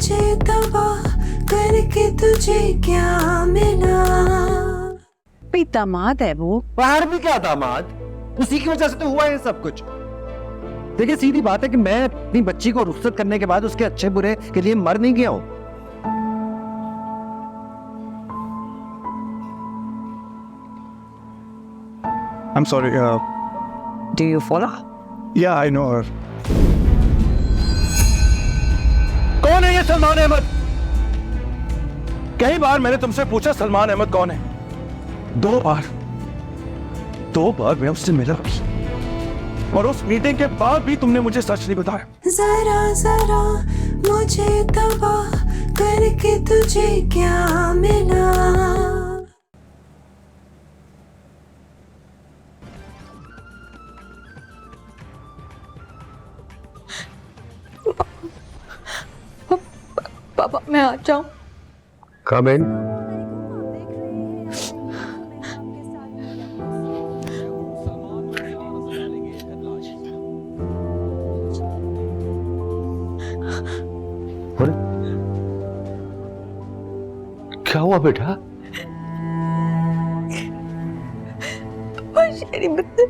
मुझे तबाह करके तुझे क्या मिला। भाई दामाद है वो। बाहर भी क्या दामाद, उसी की वजह से तो हुआ है सब कुछ। देखिए सीधी बात है कि मैं अपनी बच्ची को रुखसत करने के बाद उसके अच्छे बुरे के लिए मर नहीं गया हूं। I'm sorry. Do you follow? Yeah, I know her. कौन है ये सलमान अहमद? कई बार मैंने तुमसे पूछा सलमान अहमद कौन है। दो बार मैं उससे मिला भी, और उस मीटिंग के बाद भी तुमने मुझे सच नहीं बताया। जरा जरा मुझे तबाह करके तुझे क्या मिला। पापा मैं आ जाऊं? Come in. अरे क्या हुआ बेटा? शेरी मुझसे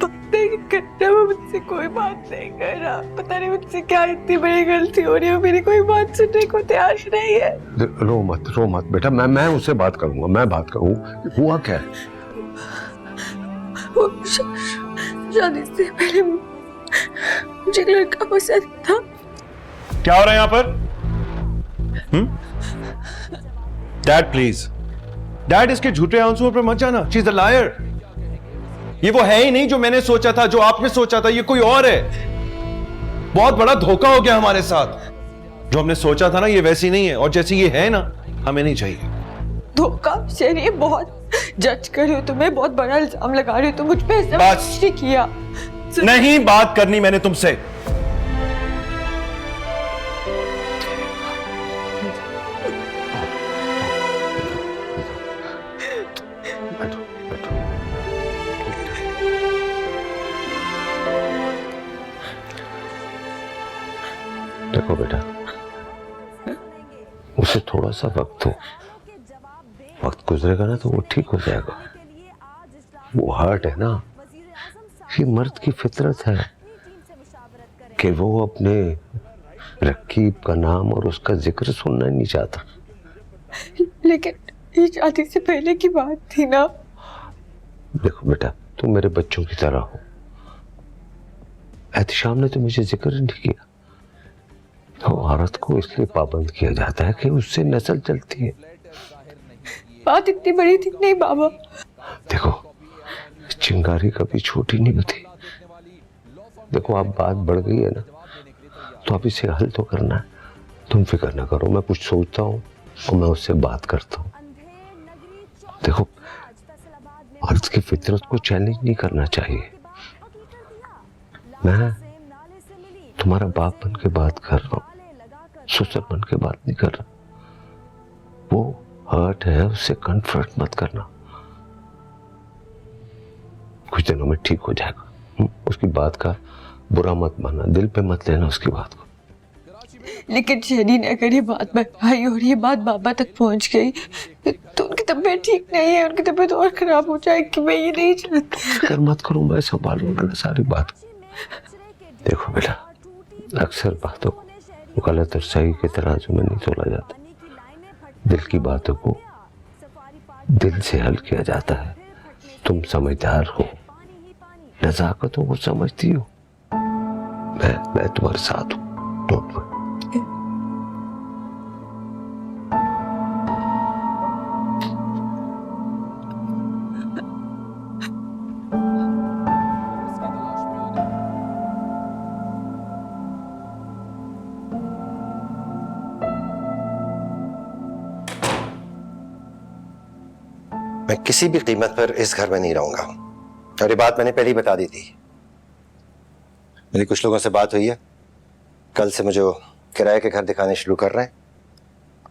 बात नहीं करता, वो मुझसे कोई बात नहीं कर रहा। पता नहीं मुझसे क्या इतनी बड़ी गलती हो रही है, मेरी कोई बात सुनने को तैयार नहीं है। रो मत बेटा, मैं उससे बात करूंगा, मैं बात करूँ। हुआ क्या है? वो शादी से पहले मुझे एक लड़का पसंद था। क्या हो रहा है यहाँ पर? डैड प्लीज, डैड इसके झूठे आंसुओं पर मत जाना। She is a liar. ये वो है ही नहीं जो मैंने सोचा था, जो आपने सोचा था। ये कोई और है। बहुत बड़ा धोखा हो गया हमारे साथ। जो हमने सोचा था ना, ये वैसी नहीं है, और जैसी ये है ना, हमें नहीं चाहिए। धोखा शेरी, बहुत जज कर रही हो तुम्हें, बहुत बड़ा इल्जाम लगा रही हो तुम मुझ पे। बस नहीं किया, नहीं बात करनी मैंने तुमसे। देखो बेटा, उसे थोड़ा सा वक्त दो। वक्त गुजरेगा ना तो वो ठीक हो जाएगा। वो हर्ट है ना, ये मर्द की फितरत है कि वो अपने रकीब का नाम और उसका जिक्र सुनना नहीं चाहता। लेकिन ये शादी से पहले की बात थी ना। देखो बेटा, तुम मेरे बच्चों की तरह हो। एहतिशाम ने तो मुझे जिक्र नहीं किया। तो औरत को इसलिए पाबंद किया जाता है कि उससे नस्ल चलती है। बात इतनी बड़ी थी नहीं बाबा। देखो, चिंगारी कभी छोटी नहीं होती। देखो अब बात बढ़ गई है ना, तो अब इसे हल तो करना है। तुम फिक्र ना करो, मैं कुछ सोचता हूँ और मैं उससे बात करता हूँ। देखो, औरत की फितरत को चैलेंज नहीं करना चाहिए। मैं तुम्हारा बाप बन के बात कर रहा हूँ, ससुर बन के बात नहीं कर रहा। वो हर्ट है, उससे कन्फ्रंट मत करना। कुछ दिनों में ठीक हो जाएगा। उसकी बात का बुरा मत मानना, दिल पे मत लेना उसकी बात को। लेकिन शेरी ने अगर ये बात बताई और ये बात बाबा तक पहुंच गई तो उनकी तबीयत ठीक नहीं है, उनकी तबीयत और खराब हो जाएगी। मैं ये नहीं चाहती। फिक्र मत करो, मैं संभालूंगा ना सारी बात। देखो बेटा, अक्सर बातों को गलत और सही के तराजू में नहीं तोला जाता। दिल की बातों को दिल से हल किया जाता है। तुम समझदार हो, नजाकतों को समझती हो। मैं तुम्हारे साथ हूं। Don't worry. मैं किसी भी कीमत पर इस घर में नहीं रहूंगा, और ये बात मैंने पहले ही बता दी थी। मेरी कुछ लोगों से बात हुई है, कल से मुझे किराए के घर दिखाने शुरू कर रहे हैं।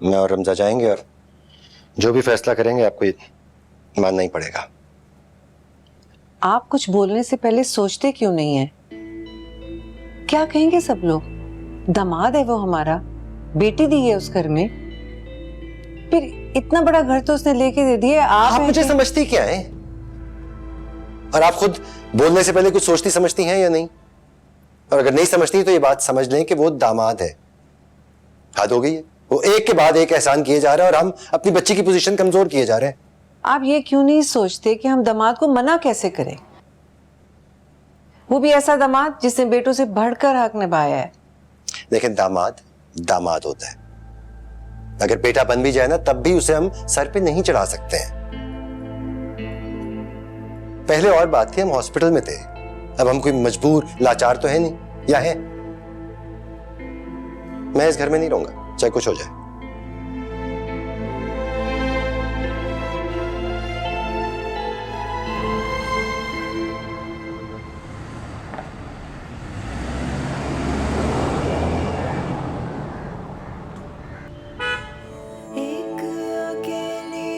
मैं और रमजा जाएंगे और जो भी फैसला करेंगे आपको मानना ही पड़ेगा। आप कुछ बोलने से पहले सोचते क्यों नहीं है? क्या कहेंगे सब लोग? दामाद है वो हमारा, बेटी दी है उस घर में, फिर इतना बड़ा घर तो उसने लेके दे दिया। आप मुझे समझती क्या है? और आप खुद बोलने से पहले कुछ सोचती समझती हैं या नहीं? और अगर नहीं समझती तो ये बात समझ लें कि वो दामाद है। हद हो गई है। वो एक के बाद एक एहसान किए जा रहे हैं और हम अपनी बच्ची की पोजीशन कमजोर किए जा रहे हैं। आप ये क्यों नहीं सोचते कि हम दामाद को मना कैसे करें? वो भी ऐसा दामाद जिसने बेटों से बढ़कर हक निभाया है। लेकिन दामाद दामाद होता है। अगर बेटा बन भी जाए ना, तब भी उसे हम सर पे नहीं चढ़ा सकते हैं। पहले और बात थी, हम हॉस्पिटल में थे। अब हम कोई मजबूर लाचार तो है नहीं, या है? मैं इस घर में नहीं रहूंगा, चाहे कुछ हो जाए। एक अकेली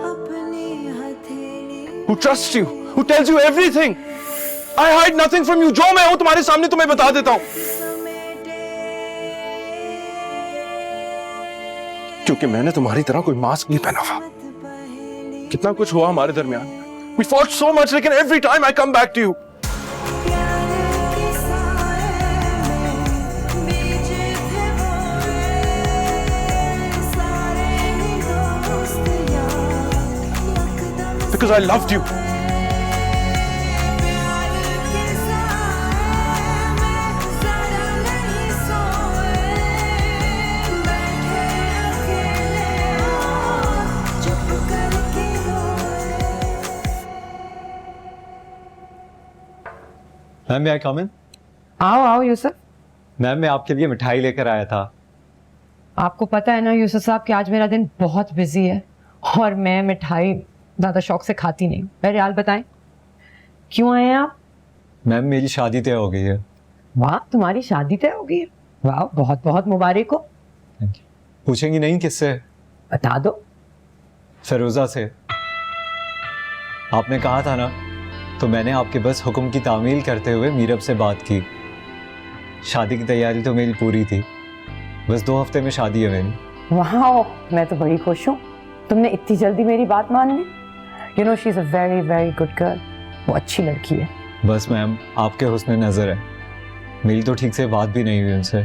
अपनी हथेली Who trusts you? Who tells you everything? I hide nothing from you. जो मैं हूं तुम्हारे सामने तुम्हें बता देता हूं। क्योंकि मैंने तुम्हारी तरह कोई मास्क नहीं पहना हुआ। कितना कुछ हुआ हमारे दरमियान। We fought so much, लेकिन every time I come back to you. Because I loved you. Ma'am मैं कम इन? आओ आओ यूसुफ। मैम मैं आपके लिए मिठाई लेकर आया था। आपको पता है ना यूसुफ साहब कि आज मेरा दिन बहुत बिजी है और मैं मिठाई ज़्यादा शौक से खाती नहीं। बहरहाल बताएं क्यों आए हैं आप? मैम मेरी शादी तय हो गई है। वाह, तुम्हारी शादी तय हो गई है? वाह, बहुत बहुत मुबारक हो। पूछेंगी नहीं किससे? बता दो। फिरोजा से। आपने कहा था ना, तो मैंने आपके बस हुक्म की तामील करते हुए मीरब से बात की। शादी की तैयारी तो मेरी पूरी थी, बस 2 हफ्ते में शादी है मेरी। वाह, मैं तो बड़ी खुश हूँ तुमने इतनी जल्दी मेरी बात मान ली। You know she is a very very good girl. वो अच्छी लड़की है। बस मैम आपके हुस्न नज़र है, मेरी तो ठीक से बात भी नहीं हुई उनसे।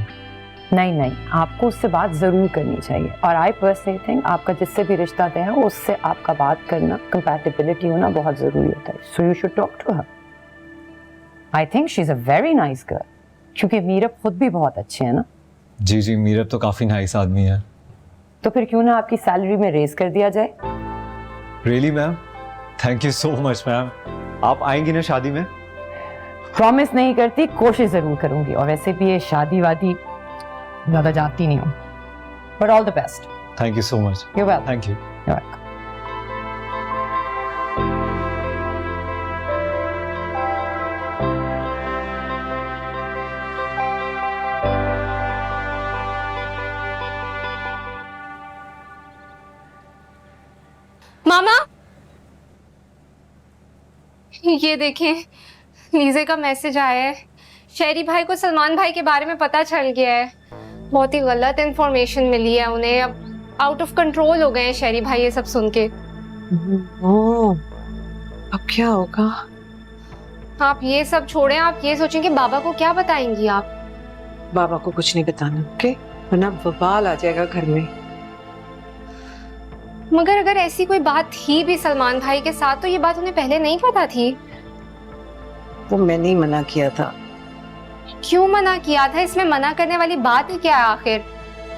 नहीं नहीं, आपको उससे बात ज़रूर करनी चाहिए। और आई पर्सनली थिंक आपका जिससे भी रिश्ता तय है उससे आपका बात करना, कंपैटिबिलिटी होना बहुत ज़रूरी होता है। So you should talk to her. I think she is a very nice girl. क्योंकि मीरब खुद भी बहुत अच्छे हैं ना। जी जी, मीरब तो काफ़ी नाइस आदमी है। तो फिर क्यों ना आपकी सैलरी में रेज कर दिया जाए। Really ma'am? Thank you so much ma'am. आप आएंगी ना शादी में? प्रॉमिस नहीं करती, कोशिश ज़रूर करूंगी। और वैसे भी ये शादी वादी ज़्यादा जाती नहीं हूँ। But all the best. Thank you so much. You welcome. Thank you. मामा, ये देखें, लीजे का मैसेज आया है। शेरी भाई को सलमान भाई के बारे में पता चल गया है। बहुत ही गलत इंफॉर्मेशन मिली है उन्हें। अब आउट ऑफ कंट्रोल हो गए हैं शेरी भाई ये सब सुन के। अब क्या होगा? आप ये सब छोड़ें, आप ये सोचें कि बाबा को क्या बताएंगी आप? बाबा को कुछ नहीं बताना, ओके? वरना बवाल आ जाएगा घर में। मगर अगर ऐसी कोई बात थी भी सलमान भाई के साथ, तो ये बात उन्हें पहले नहीं पता थी। वो मैंने ही मना किया था। क्यों मना किया था? इसमें मना करने वाली बात ही क्या है आखिर?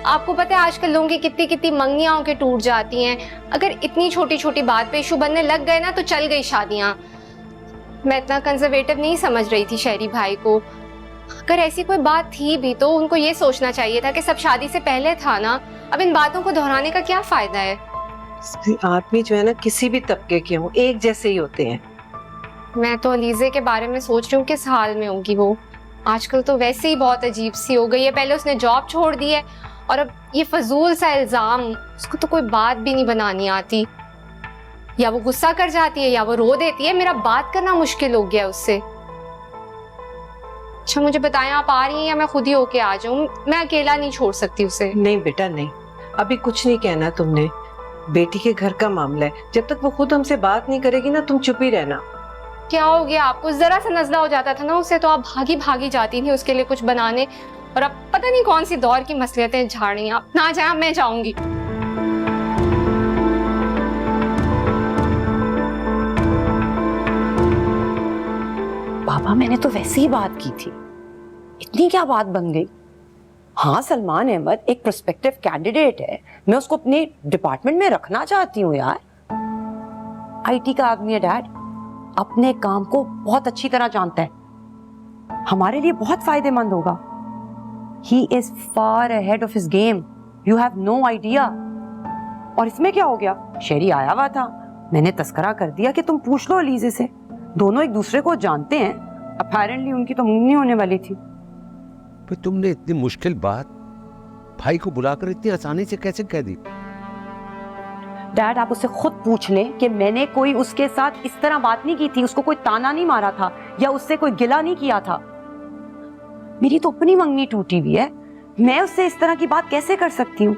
आपको पता है आजकल लोगों की कितनी कितनी मंगनियां के टूट जाती हैं। अगर इतनी छोटी छोटी बात पे इशू बनने लग गए ना, तो चल गई शादियां। मैं इतना कंजर्वेटिव नहीं समझ रही थी शेरी भाई को। अगर ऐसी कोई बात थी भी तो उनको ये सोचना चाहिए था कि सब शादी से पहले था ना। अब इन बातों को दोहराने का क्या फायदा है? आदमी जो है ना, किसी भी तबके के हों, एक जैसे ही होते हैं। मैं तो अलीजे के बारे में सोच रही हूँ किस हाल में होगी वो। आजकल तो वैसे ही बहुत अजीब सी हो गई है। पहले उसने जॉब छोड़ दी है और अब ये फजूल सा इल्जाम। उसको तो कोई बात भी नहीं बनानी आती। या वो गुस्सा कर जाती है या वो रो देती है। मेरा बात करना मुश्किल हो गया उससे। अच्छा मुझे बताएं, आप आ रही हैं या मैं खुद ही होके आ जाऊं? मैं अकेला नहीं छोड़ सकती उसे। नहीं बेटा नहीं, अभी कुछ नहीं कहना तुमने। बेटी के घर का मामला है, जब तक वो खुद हमसे बात नहीं करेगी ना, तुम चुप ही रहना। क्या हो गया आपको? जरा सा नजला हो जाता था ना उसे तो आप भागी भागी जाती थी उसके लिए कुछ बनाने, और अब पता नहीं कौन सी दौर की मसलियतें झाड़ रही हैं आप। ना जाए, मैं जाऊंगी। पापा मैंने तो वैसे ही बात की थी, इतनी क्या बात बन गई? हाँ सलमान अहमद एक प्रोस्पेक्टिव कैंडिडेट है, मैं उसको अपने डिपार्टमेंट में रखना चाहती हूँ यार। आईटी का आदमी है डैड, अपने काम को बहुत अच्छी तरह जानता है, हमारे लिए बहुत फायदेमंद होगा। He is far ahead of his game. You have no idea. और इसमें क्या हो गया? शेरी आया हुआ था, मैंने तस्करा कर दिया कि तुम पूछ लो अलीजे से, दोनों एक दूसरे को जानते हैं। अपेरेंटली उनकी तो मुंगनी होने वाली थी। पर तुमने इतनी मुश्किल बात भाई को बुलाकर इतनी आसानी से कैसे कह दी? डैड आप उससे खुद पूछ लें कि मैंने कोई उसके साथ इस तरह बात नहीं की थी, उसको कोई ताना नहीं मारा था या उससे कोई गिला नहीं किया था। मेरी तो अपनी मंगनी टूटी हुई है, मैं उससे इस तरह की बात कैसे कर सकती हूँ?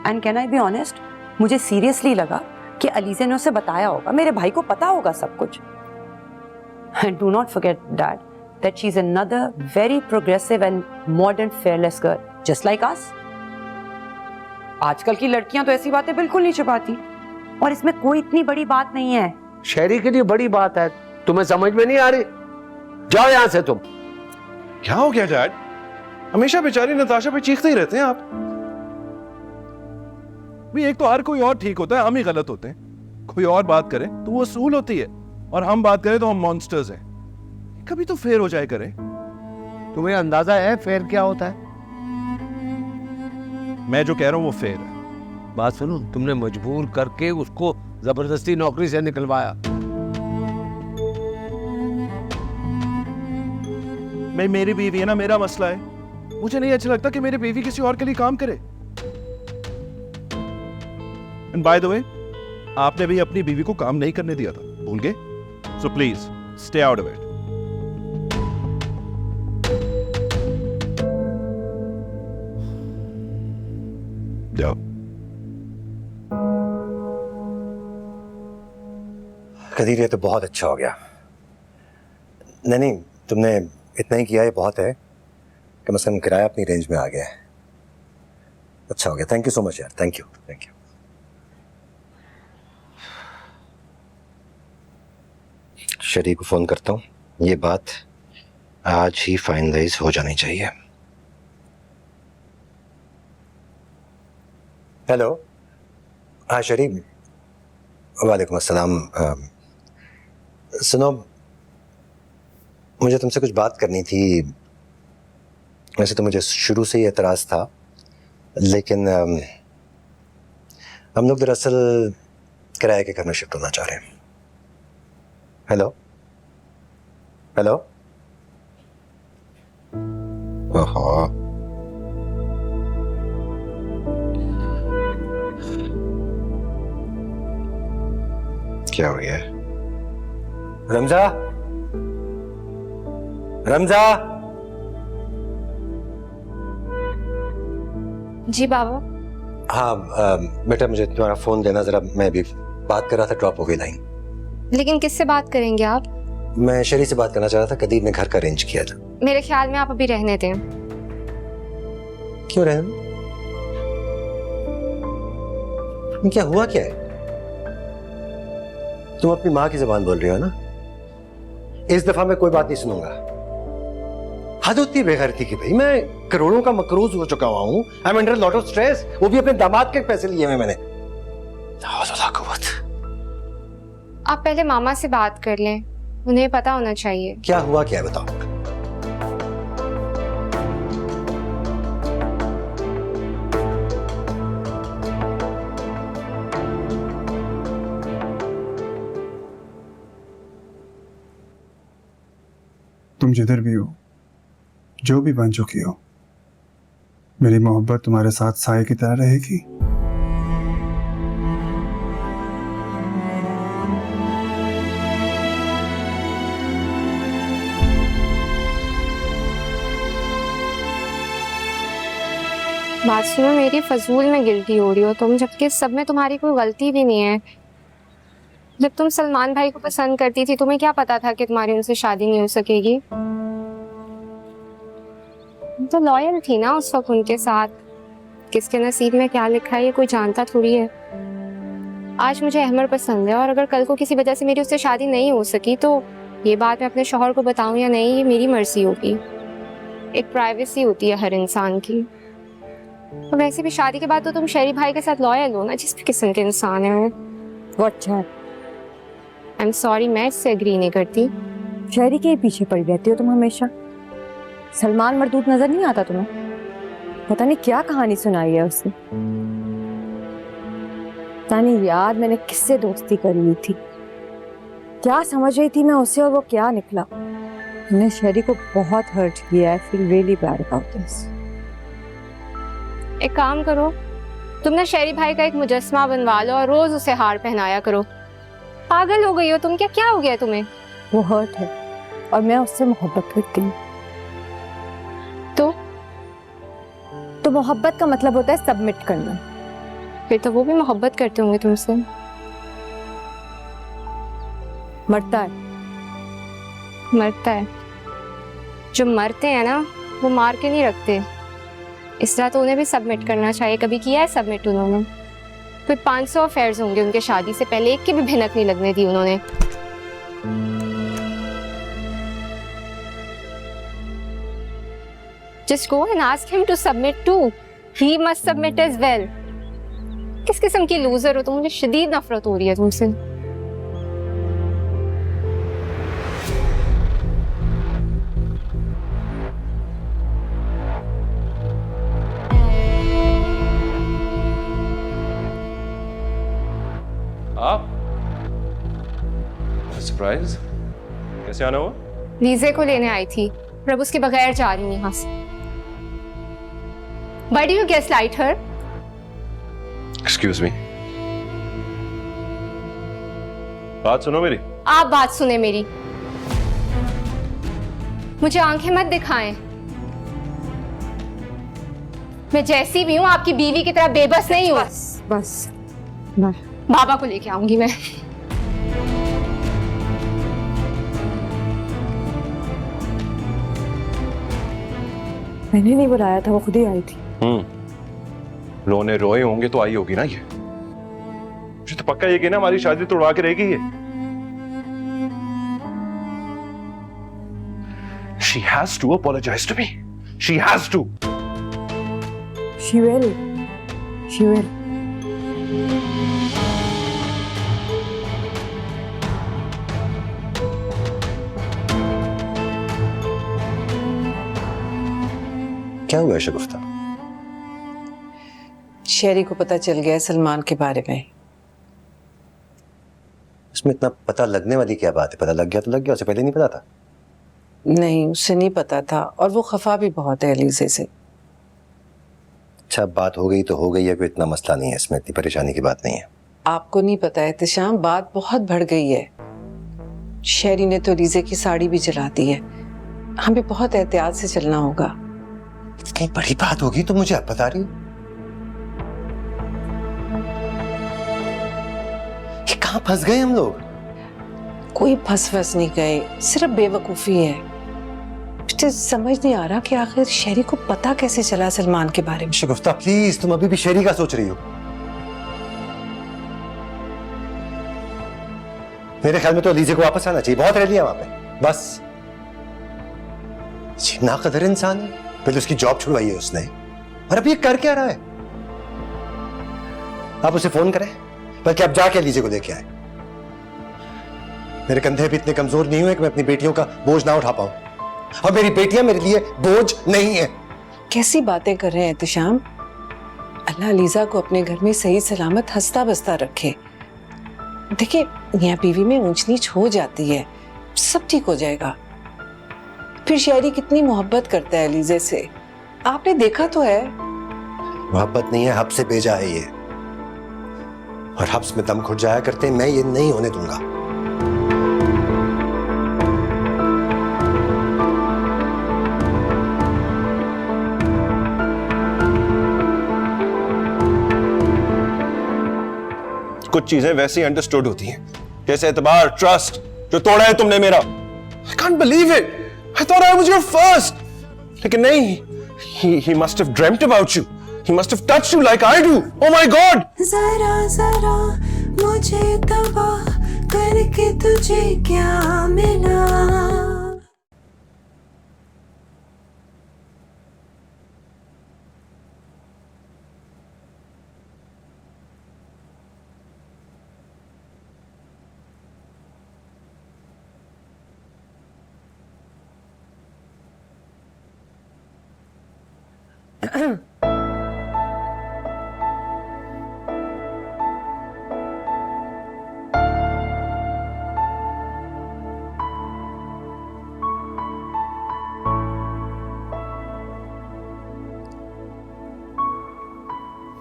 And can I be honest, मुझे सीरियसली लगा कि अलीजे ने उसे बताया होगा, मेरे भाई को पता होगा सब कुछ। And do not forget dad that she is another very progressive and modern fearless girl just like us. आजकल की लड़कियां तो ऐसी बातें बिल्कुल नहीं छुपाती, और इसमें कोई इतनी बड़ी बात नहीं है। शहरी के लिए बड़ी बात है, तुम्हें समझ में नहीं आ रही? जाओ यहां से तुम। क्या हो गया डैड? हमेशा बेचारी नताशा पे चीखते ही रहते हैं आप। भी एक तो हर कोई और ठीक होता है, हम ही गलत होते हैं। कोई और बात करे तो वो असूल होती है, और हम बात करें तो हम मॉन्स्टर्स हैं। कभी तो फेयर हो जाए करे। तुम्हें अंदाजा है फेयर क्या होता है? मैं जो कह रहा हूं वो फेयर है। बात सुनो, तुमने मजबूर करके उसको जबरदस्ती नौकरी से निकलवाया। मैं मेरी बीवी है ना, मेरा मसला है। मुझे नहीं अच्छा लगता कि मेरी बीवी किसी और के लिए काम करे। एंड बाय द वे, आपने भी अपनी बीवी को काम नहीं करने दिया था, भूल गए? So please stay out of it. जाओ। कदीर ये तो बहुत अच्छा हो गया। नहीं तुमने इतना ही किया, ये बहुत है। कम से कम किराया अपनी रेंज में आ गया है। अच्छा हो गया, थैंक यू सो मच यार, थैंक यू थैंक यू। शरीक को फोन करता हूँ, ये बात आज ही फाइनलाइज हो जानी चाहिए। हेलो, हाँ शरीक, वालेकुम अस्सलाम। सुनो, मुझे तुमसे कुछ बात करनी थी। वैसे तो मुझे शुरू से ही एतराज़ था, लेकिन हम लोग दरअसल किराए के घर में शिफ्ट होना चाह रहे हैं। हेलो हेलो, ओहो, क्या हो गया? रमजा, रमजा। जी बाबा। हाँ बेटा, मुझे तुम्हारा फोन देना जरा, मैं भी बात कर रहा था, ड्रॉप हो गई लाइन। लेकिन किससे बात करेंगे आप? मैं शरी से बात करना चाह रहा था, कदीर ने घर का अरेंज किया था। मेरे ख्याल में आप अभी रहने दें। क्यों रहने? क्या हुआ क्या है? तुम अपनी माँ की जुबान बोल रही हो ना? इस दफा मैं कोई बात नहीं सुनूंगा। हद होती है बेगैरती की भाई, मैं करोड़ों का मकरूज हो चुका हुआ हूं। I am under lot of stress, वो भी अपने दामाद के पैसे लिए हुए मैंने। आप पहले मामा से बात कर लें, उन्हें पता होना चाहिए। क्या हुआ क्या है बताओ। तुम जिधर भी हो, जो भी बन चुकी हो, मेरी मोहब्बत तुम्हारे साथ साए की तरह रहेगी। बात सुनो, मेरी फजूल में गिल्टी हो रही हो तुम, जबकि सब में तुम्हारी कोई गलती भी नहीं है। जब तुम सलमान भाई को पसंद करती थी, तुम्हें क्या पता था कि तुम्हारी उनसे शादी नहीं हो सकेगी? तो लॉयल थी ना उस वक्त उनके साथ। किसके नसीब में क्या लिखा है ये कोई जानता थोड़ी है। आज मुझे अहमर पसंद है और अगर कल को किसी वजह से मेरी उससे शादी नहीं हो सकी तो ये बात मैं अपने शौहर को बताऊं या नहीं, ये मेरी मर्जी होगी। एक प्राइवेसी होती है हर इंसान की। और वैसे भी शादी के बाद तो तुम शहरी भाई के साथ लॉयल हो ना, जिस भी किस्म के इंसान है वो। व्हाट आई एम सॉरी, मैं इससे एग्री नहीं करती। शहरी के पीछे पड़ी रहती हो तुम हमेशा। सलमान मरदूद नजर नहीं आता तुम्हें? पता नहीं क्या कहानी सुनाई है उसने। पता नहीं यार मैंने किससे दोस्ती कर ली थी, क्या समझ रही थी मैं उसे और वो क्या निकला। मैंने शहरी को बहुत हर्ट किया है। Feel really bad about this. एक काम करो, तुम ना शहरी भाई का एक मुजस्मा बनवा लो और रोज उसे हार पहनाया करो। पागल हो गई हो तुम क्या? क्या हो गया तुम्हें? वो हर्ट है और मैं उससे मोहब्बत करती हूँ। तो मोहब्बत का मतलब होता है सबमिट करना। फिर तो वो भी मोहब्बत करते होंगे तुमसे। मरता है। मरता है? जो मरते हैं ना वो मार के नहीं रखते, इस तरह तो उन्हें भी सबमिट करना चाहिए। कभी किया है सबमिट उन्होंने? फिर 500 अफेयर्स होंगे उनके शादी से पहले, एक की भी भिनक नहीं लगने दी उन्होंने। Just go and ask him to submit too. He must submit as well. किस किस्म की लूजर हो तुम? मुझे शदीद नफरत हो रही है तुमसे। आप सरप्राइज कैसे आना हुआ? लीजे को लेने आई थी और अब उसके बगैर जा रही हूँ यहाँ से। Why do you gaslight her? Excuse me, बात सुनो मेरी। आप बात सुने मेरी, मुझे आंखें मत दिखाएं। मैं जैसी भी हूँ आपकी बीवी की तरह बेबस नहीं हूँ। बस बाबा को लेके आऊंगी मैं। मैंने नहीं बुलाया था, वो खुद ही आई थी। रोने रोए होंगे तो आई होगी ना ये। मुझे तो पक्का ये कि ना हमारी शादी तोड़वा के रहेगी ये। She has to apologize to me. She has to. She will. She will. क्या हुआ शगुफ्ता? शेरी को पता चल गया है सलमान के बारे में। इसमें इतना पता लगने वाली क्या बात है? पता लग गया तो लग गया, उसे पहले नहीं पता था? नहीं, उसे नहीं पता था और वो खफा भी बहुत है अलीज़े से। अच्छा, बात हो गई तो हो गई है, कोई इतना मसला नहीं है इसमें, इतनी परेशानी की बात नहीं है। आपको नहीं पता है एहतिशाम, बात बहुत बढ़ गई है। शेरी ने तो लीजे की साड़ी भी जला दी है। हमें बहुत एहतियात से चलना होगा। इतनी बड़ी बात होगी तो मुझे अब बता रही हो? ये कहां फंस गए हम लोग? कोई फंस नहीं गए, सिर्फ बेवकूफी है। मुझे समझ नहीं आ रहा कि आखिर शेरी को पता कैसे चला सलमान के बारे में। शगुफ्ता प्लीज, तुम अभी भी शेरी का सोच रही हो। मेरे ख्याल में तो अलीजे को वापस आना चाहिए, बहुत रह लिया वहां पे बस। नाकदर इंसान है, पहले उसकी जॉब छुड़वाई है उसने और अभी ये कर क्या रहा है? आप उसे फोन करें, बल्कि आप जाके अलीजे को लेके आए। मेरे कंधे भी इतने कमजोर नहीं हुए कि मैं अपनी बेटियों का बोझ ना उठा पाऊं, और मेरी बेटियां मेरे लिए बोझ नहीं है। कैसी बातें कर रहे हैं एहतिशाम? अल्लाह लीजा को अपने घर में सही सलामत हंसता बसता रखे। देखिए, मियां बीवी में ऊंच नीच हो जाती है, सब ठीक हो जाएगा। फिर शेरी कितनी मोहब्बत करता है लीजे से, आपने देखा तो है। मोहब्बत नहीं है, हब्स से भेजा है ये, और हब्स में दम घुट जाया करते हैं। मैं ये नहीं होने दूंगा। कुछ चीजें वैसे ही अंडरस्टूड होती हैं, जैसे एतबार, ट्रस्ट जो तोड़ा है तुमने मेरा। I can't believe it. I thought I was your first. लेकिन नहीं, he must have dreamt about you. He must have touched you like I do. Oh my God. जरा जरा मुझे तबाह करके तुझे क्या मिला।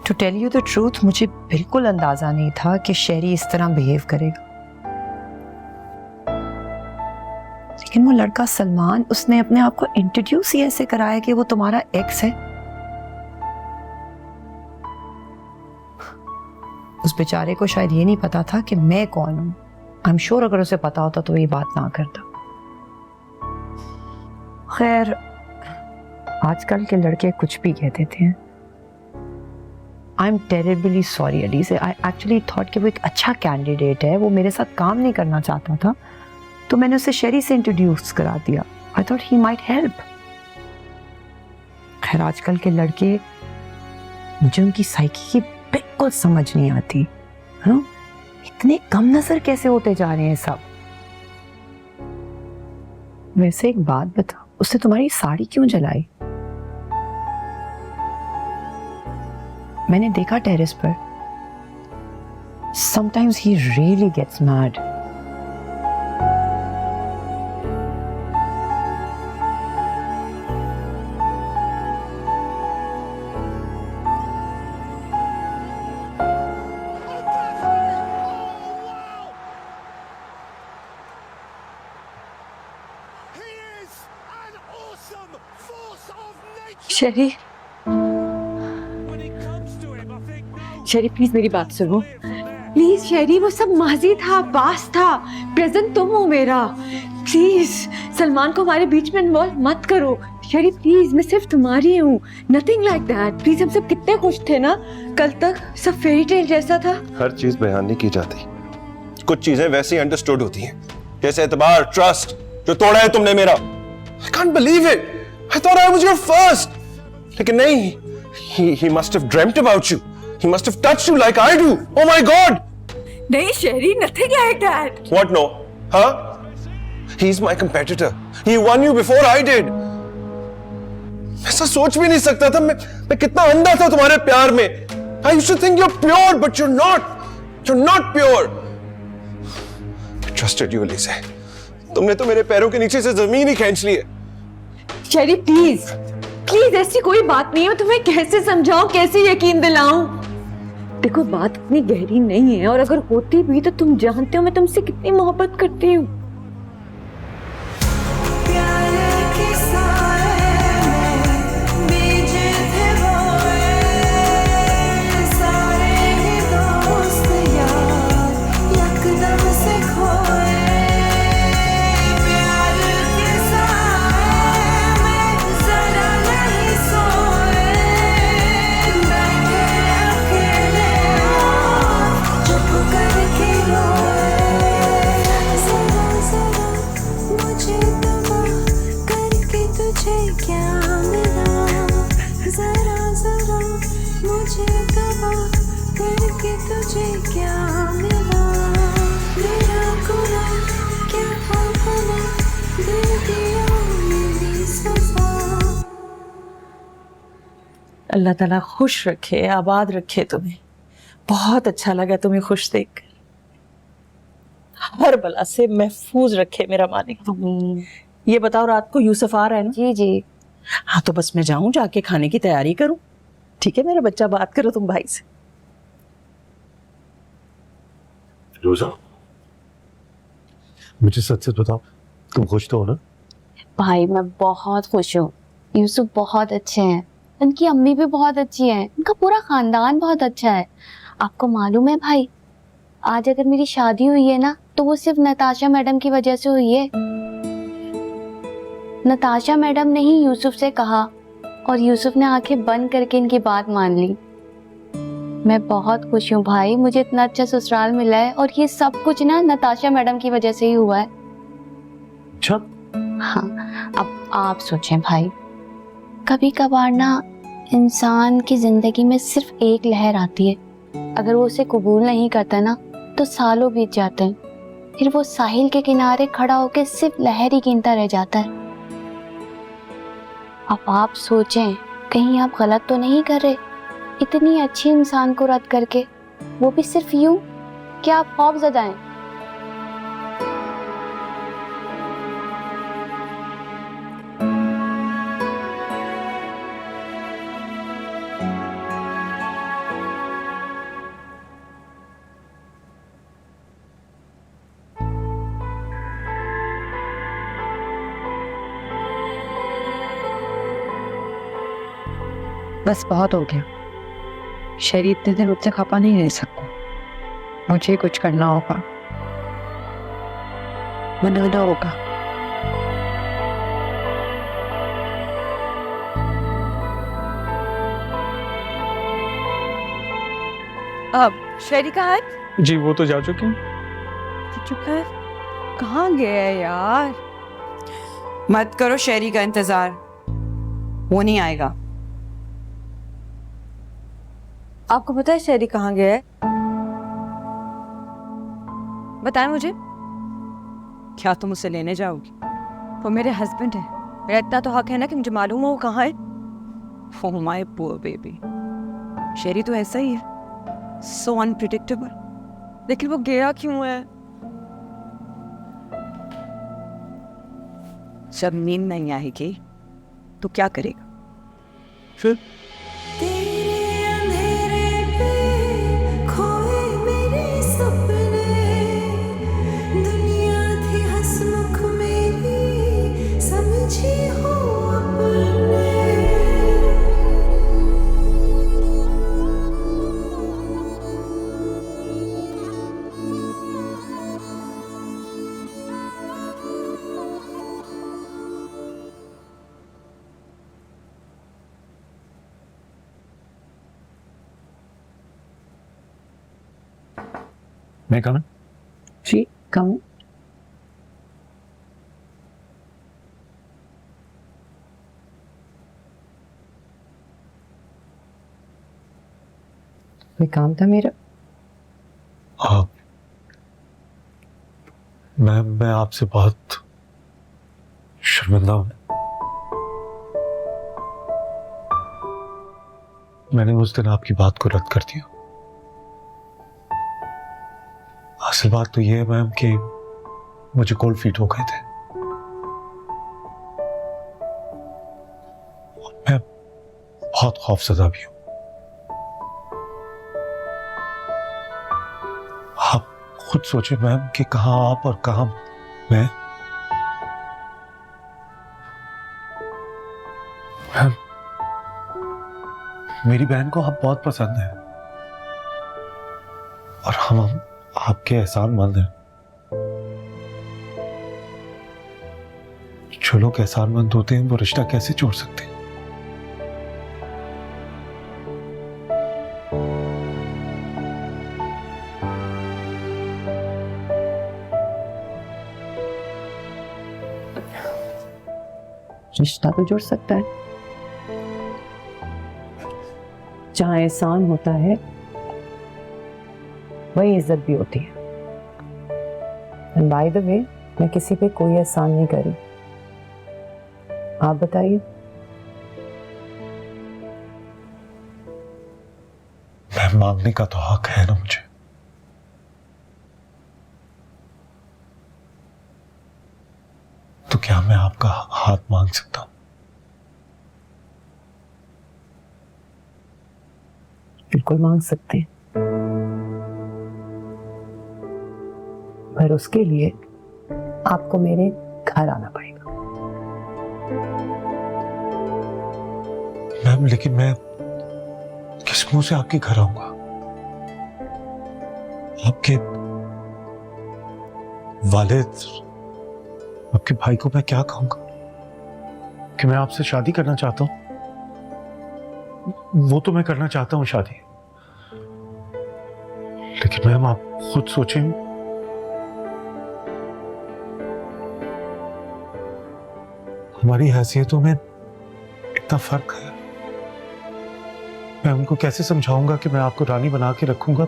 To tell you the truth, मुझे बिल्कुल अंदाजा नहीं था कि शहरी इस तरह बिहेव करेगा। लेकिन वो लड़का सलमान, उसने अपने आप को इंट्रोड्यूस ही ऐसे कराया कि वो तुम्हारा एक्स है। उस बेचारे को शायद ये नहीं पता था कि मैं कौन हूं। आई एम श्योर अगर उसे पता होता तो ये बात ना करता। खैर, आजकल के लड़के कुछ भी कह देते हैं। I am terribly sorry Ali से। आई एक्चुअली थॉट कि वो एक अच्छा कैंडिडेट है, वो मेरे साथ काम नहीं करना चाहता था, तो मैंने उसे शेरी से इंट्रोड्यूस करा दिया। I thought he might help. खैर, आजकल के लड़के, मुझे उनकी साइकी की बिल्कुल समझ नहीं आती। हाँ, इतने कम नजर कैसे होते जा रहे हैं सब। वैसे एक बात बता, उसने तुम्हारी साड़ी क्यों जलाई? मैंने देखा टेरेस पर। Sometimes he really gets mad. Sheri, Sheri please मेरी बात सुनो। प्लीज शेरी, वो सब माजी था, पास था, प्रेजेंट तुम हो मेरा। प्लीज सलमान को हमारे बीच में इन्वॉल्व मत करो। शेरी प्लीज, मैं सिर्फ तुम्हारी हूँ, नथिंग लाइक दैट। प्लीज, हम सब कितने खुश थे ना कल तक, सब फेरी टेल जैसा था। हर चीज बयान नहीं की जाती, कुछ चीजें वैसे ही अंडरस्टूड होती हैं, जैसे एतबार, ट्रस्ट जो तोड़ा है तुमने मेरा। I can't believe it. I thought I was your first. लेकिन नहीं, he must have dreamt about you. He must have touched you like I do. Oh my God. नहीं शेरी, nothing like that. What no? Huh? He's my competitor. He won you before I did. ऐसा सोच भी नहीं सकता था मैं कितना अंधा था तुम्हारे प्यार में। I used to think you're pure, but you're not. You're not pure. I trusted you, Elise. तुमने तो मेरे पैरों के नीचे से जमीन ही खींच ली है। शेरी प्लीज, प्लीज ऐसी कोई बात नहीं है। तुम्हें कैसे समझाऊं, कैसे यकीन दिलाऊं? देखो, बात इतनी गहरी नहीं है, और अगर होती भी तो तुम जानते हो मैं तुमसे कितनी मोहब्बत करती हूँ। अल्लाह ताला खुश रखे, आबाद रखे तुम्हें। बहुत अच्छा लगा तुम्हें खुश देखकर। हर बला से महफूज रखे मेरा मालिक। ये बताओ, रात को यूसुफ आ रहा है ना? जी जी। हाँ, तो बस मैं जाऊं, जाके खाने की तैयारी करूं। ठीक है मेरा बच्चा, बात करो तुम भाई से। रोजा, मुझे सच सच बताओ, तुम खुश तो हो ना? भाई मैं बहुत खुश हूँ। यूसुफ बहुत अच्छे हैं, उनकी अम्मी भी बहुत अच्छी है, उनका पूरा खानदान बहुत अच्छा है। आपको मालूम है भाई, आज अगर मेरी शादी हुई है ना तो वो सिर्फ नताशा मैडम की वजह से हुई है। नताशा मैडम ने ही यूसुफ से कहा और यूसुफ ने आंखें बंद करके इनकी बात मान ली। मैं बहुत खुश हूँ भाई, मुझे इतना अच्छा ससुराल मिला है और ये सब कुछ ना नताशा मैडम की वजह से ही हुआ है। अच्छा। हाँ, अब आप सोचें भाई, कभी कभार ना इंसान की जिंदगी में सिर्फ एक लहर आती है, अगर वो उसे कबूल नहीं करता ना तो सालों बीत जाते हैं, फिर वो साहिल के किनारे खड़ा होकर सिर्फ लहर ही गिनता रह जाता है। अब आप सोचें कहीं आप गलत तो नहीं कर रहे, इतनी अच्छी इंसान को रद्द करके, वो भी सिर्फ यूं। क्या आप खौफज़दा हैं? बस बहुत हो गया। शरी इतने दिन मुझसे खपा नहीं रह सकता, मुझे कुछ करना होगा, मनाना होगा। अब शरी कहाँ है? जी वो तो जा चुके हैं। चुप है, कहाँ गया है यार? मत करो शहरी का इंतजार, वो नहीं आएगा। आपको पता है शहरी कहाँ गया है? बताएं मुझे। क्या तुम उसे लेने जाओगी? वो मेरे हस्बैंड है, मेरा इतना तो हक है ना कि मुझे मालूम हो वो कहाँ है। ओह माय पुअर बेबी, शेरी तो ऐसा ही है, सो अनप्रिडिक्टेबल। लेकिन वो गया क्यों है? जब नींद नहीं आएगी तो क्या करेगा? फिर तेरे अंधेरे पे खोए मेरे सपने, दुनिया थी हंसमुख मेरी, समझी हो अपने। मैं कहा जी कम। कोई काम था मेरा? हाँ, मैं आपसे बहुत शर्मिंदा हूं। मैंने उस दिन आपकी बात को रद्द कर दिया। असल बात तो ये है मैम कि मुझे कोल्ड फीट हो गए थे। मैं बहुत खौफजदा भी हूं। आप खुद सोचे मैम कि कहां आप और कहां मैं। मैम, मेरी बहन को आप बहुत पसंद है और हम आपके एहसानमंद हैं। जो लोग एहसानमंद होते हैं वो रिश्ता कैसे जोड़ सकते हैं? रिश्ता तो जुड़ सकता है, जहां एहसान होता है वही इज्जत भी होती है। एंड बाय द वे, मैं किसी पे कोई एहसान नहीं करी। आप बताइए। मैं मांगने का तो हक है ना मुझे। तो क्या मैं आपका हाथ मांग सकता हूं? बिल्कुल मांग सकते हैं, पर उसके लिए आपको मेरे घर आना पड़ेगा। मैम, लेकिन मैं किस मुंह से आपके घर आऊंगा? आपके वालिद, आपके भाई को मैं क्या कहूंगा कि मैं आपसे शादी करना चाहता हूं? वो तो मैं करना चाहता हूं शादी, लेकिन मैम आप खुद सोचें, हमारी हैसियतों में इतना फर्क है। मैं उनको कैसे समझाऊंगा कि मैं आपको रानी बना के रखूंगा?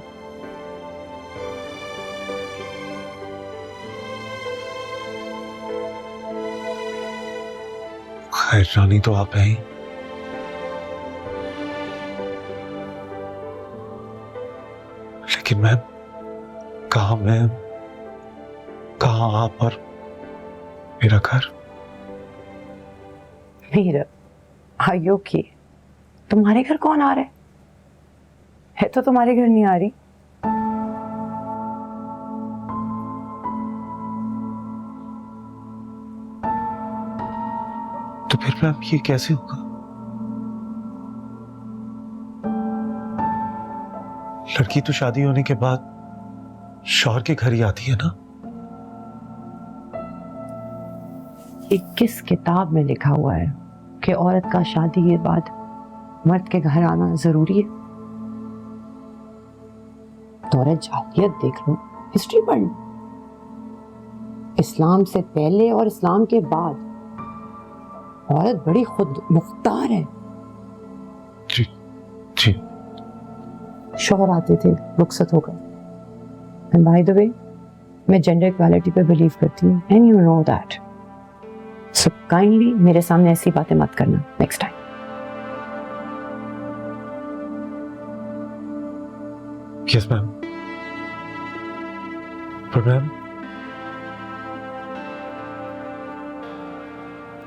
खैर, रानी तो आप हैं ही। लेकिन मैं कहाँ आप और मेरा घर? Meera, are you okay? तुम्हारे घर कौन आ रहा है तो तुम्हारे घर नहीं आ रही। तो फिर मैम ये कैसे होगा? लड़की तो शादी होने के बाद शौहर के घर ही आती है ना? ये किस किताब में लिखा हुआ है कि औरत का शादी के बाद मर्द के घर आना जरूरी है? दौरे जाहिलियत देख लो, हिस्ट्री पढ़ लो। इस्लाम से पहले और इस्लाम के बाद औरत बड़ी खुद मुख्तार है। जी जी। शौहर आते थे, रुखसत हो गए। एंड बाय द वे, मैं जेंडर इक्वालिटी पे बिलीव करती हूँ, and you know that. So kindly मेरे सामने ऐसी बातें मत करना नेक्स्ट टाइम। Yes ma'am. पर मैम,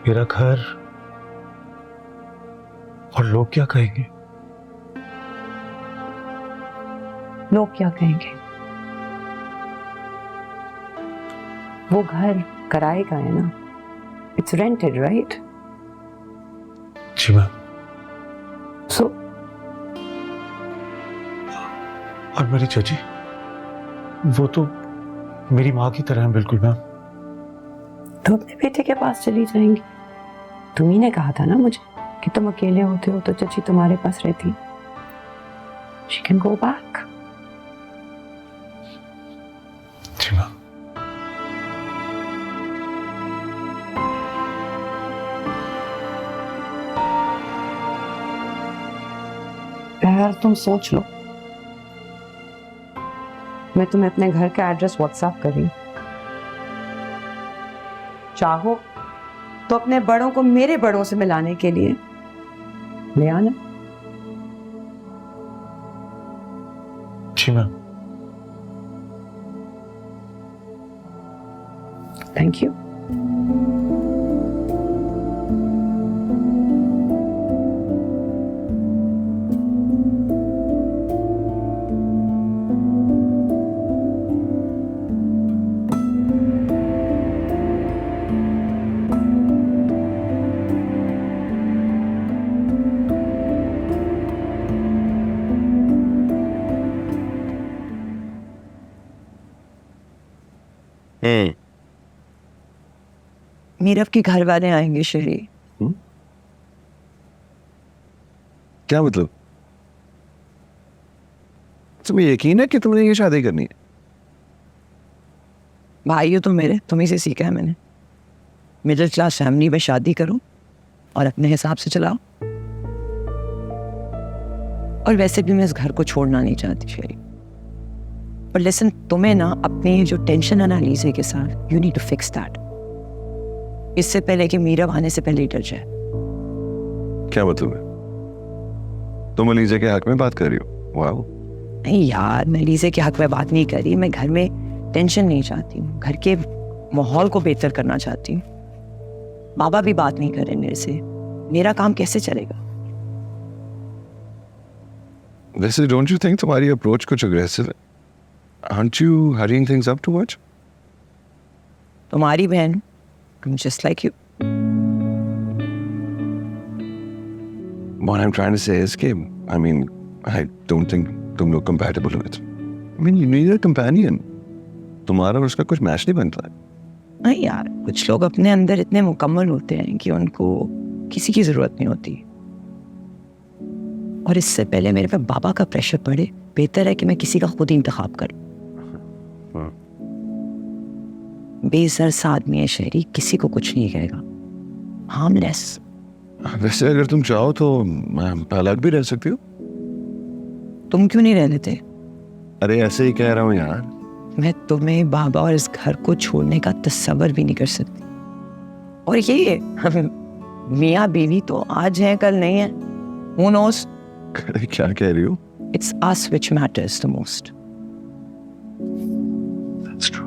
मेरा घर और लोग क्या कहेंगे? लोग क्या कहेंगे? वो घर किराए का है ना, इट्स रेंटेड, राइट? जी मैम। सो और मेरी चाची, वो तो मेरी माँ की तरह है बिल्कुल मैम। तो अपने बेटे के पास चली जाएंगी। तुम्ही ने कहा था ना मुझे कि तुम अकेले होते हो तो चाची तुम्हारे पास रहती। She can go back. जी मैम। यार तुम सोच लो, मैं तुम्हें अपने घर का एड्रेस व्हाट्सएप कर रही हूं। चाहो तो अपने बड़ों को मेरे बड़ों से मिलाने के लिए ले आना। जी मैम। Thank you. मीरव के घर वाले आएंगे शहरी। क्या मतलब? तुम्हें यकीन है कि तुमने ये शादी करनी है? भाई हो तो मेरे, तुम्ही से सीखा है मैंने। मिडिल क्लास फैमिली में शादी करो और अपने हिसाब से चलाओ। और वैसे भी मैं इस घर को छोड़ना नहीं चाहती शहरी। पर लिसन, तुम्हें ना अपनी जो टेंशन है ना अलीज़े के साथ, you need to fix that. इससे पहले कि मीरव आने से पहले ही डर जाए। क्या मतलब है? तुम अलीज़ा के हक में बात कर रही हो? वाह। नहीं यार, मैं अलीज़े के हक में बात नहीं कर रही। मैं घर में टेंशन नहीं चाहती हूँ, घर के माहौल को बेहतर करना चाहती हूँ। बाबा भी बात नहीं कर रहे मेरे से, मेरा काम कैसे चलेगा? वैसे डोंट यू थिंक तुम्हारी अप्रोच कुछ अग्रेसिव है? Aren't you hurrying things up too much? तुम्हारी बहन, I'm just like you. What I'm trying to say is कि I mean I don't think तुम लोग compatible हो it. I mean, you need a companion. तुम्हारा और उसका कुछ मैच नहीं बनता है. नहीं यार, कुछ लोग अपने अंदर इतने मुकम्मल होते हैं कि उनको किसी की जरूरत नहीं होती. और इससे पहले मेरे पे बाबा का प्रेशर पड़े, बेहतर है कि मैं किसी का खुद ही इंतखाब करूं. बेसर्स आदमी है शहरी, किसी को कुछ नहीं कहेगा. हार्मलेस. वैसे अगर तुम चाहो तो मैं अलग भी रह सकती हूँ. तुम क्यों नहीं रह लेते? अरे ऐसे ही कह रहा हूँ यार. मैं तुम्हें, बाबा और इस घर को छोड़ने का तस्वर भी नहीं कर सकती. और ये मियाँ बीवी तो आज है कल नहीं है. Who knows? क्या कह रही हो? It's us which matters the most. That's true.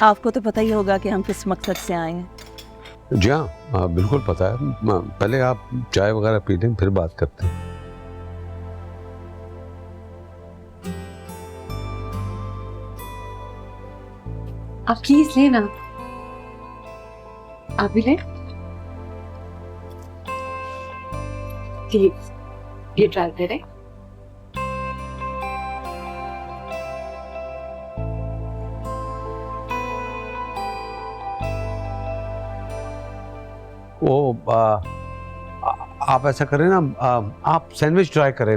आपको तो पता ही होगा कि हम किस मकसद से आए हैं. जी हाँ, बिल्कुल पता है. पहले आप चाय वगैरह पी लें, फिर बात करते हैं. आप कीज लेना. आप भी लें. ये ट्रायल करें. आप ऐसा करें ना, आप सैंडविच ट्राई करें.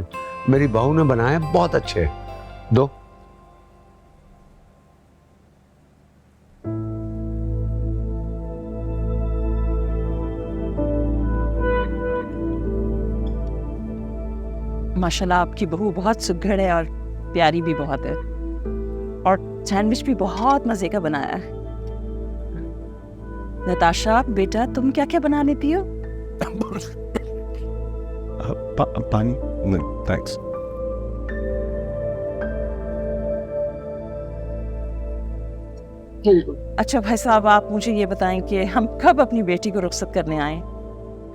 मेरी बहू ने बनाए, बहुत अच्छे हैं. दो. माशाल्लाह आपकी बहू बहुत सुघड़ है और प्यारी भी बहुत है. और सैंडविच भी बहुत मजे का बनाया है. नताशा बेटा, तुम क्या क्या बना लेती हो? पानी. थैंक्स. अच्छा भाई साहब, आप मुझे ये बताएं कि हम कब अपनी बेटी को रुखसत करने आए?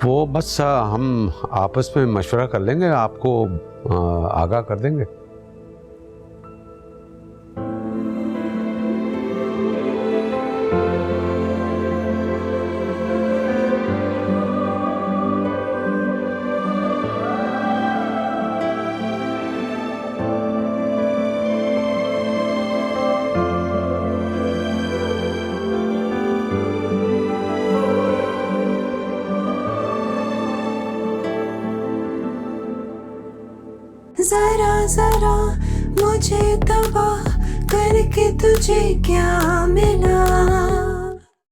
वो बस हम आपस में मशवरा कर लेंगे, आपको आगाह कर देंगे. जरा जरा मुझे तबाह करके तुझे क्या मिला.